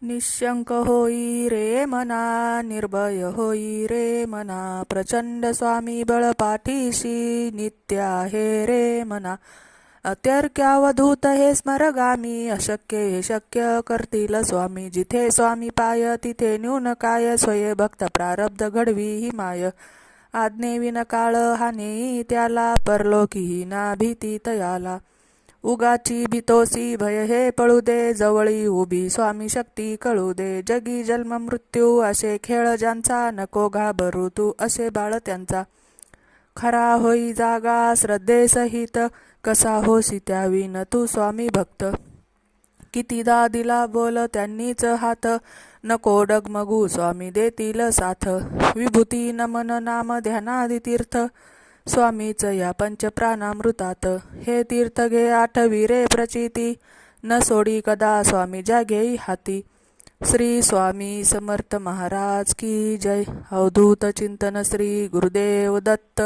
निशंक होई रे मना, निर्भय होई रे मना, प्रचंड स्वामी बळ पाठीशी, नित्य आहे रे मना. अत्यर्क्यावधूत हे स्मरगामी, अशक्य हे शक्य करतील स्वामी. जिथे स्वामी पाय तिथे न्यून काय, स्वये भक्त प्रारब्ध घडवी ही माय. आज्ञेविन काळ हा नेई त्याला, परलोकीही ना भीती तयाला. उगाची भीतोसी भय हे पळू दे, जवळी उभी स्वामी शक्ती कळू दे. जगी जन्म मृत्यू असे खेळ ज्यांचा, नको घाबरू तू असे बाळ त्यांचा. खरा होई जागा श्रद्धेसहित, कसा होसी त्याविन तू स्वामी भक्त. कितीदा दिला बोल त्यांनीच हात, नको डगमगू स्वामी देतील साथ. विभूती नमन नाम ध्यानादि तीर्थ, स्वामीच या पंचप्राणामृतात. हे तीर्थ घे आठवी रे प्रचिती, न सोडी कदा स्वामी ज्या घेई हाती. श्री स्वामी समर्थ महाराज की जय. अवधूत चिंतन श्री गुरुदेव दत्त.